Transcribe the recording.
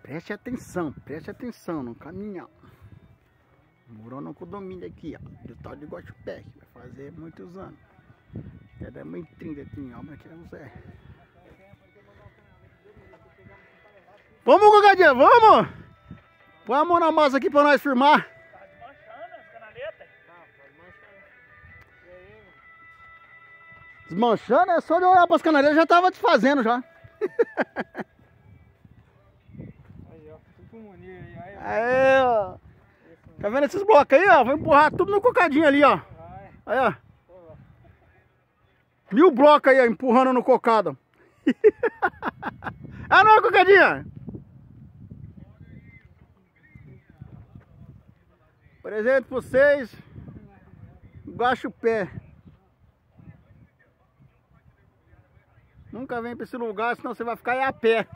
preste atenção no caminhão. Morou no condomínio aqui, ó, do tal de Guaxupé, que vai fazer muitos anos. É da mãe 30 aqui, ó, mas que é o Zé. Vamos, Gugadinha, vamos! Põe a mão na massa aqui pra nós firmar. Tá desmanchando as canaletas? Desmanchando? É só de olhar pras canaletas, já tava desfazendo já. Aí, ó, tudo com munir aí. Aí, ó. Tá vendo esses blocos aí, ó? Vou empurrar tudo no cocadinho ali, ó. Aí, ó. 1000 blocos aí, ó, empurrando no cocado. Ah, não, cocadinha? Presente pra vocês. Guaxupé. Nunca vem pra esse lugar, senão você vai ficar aí a pé.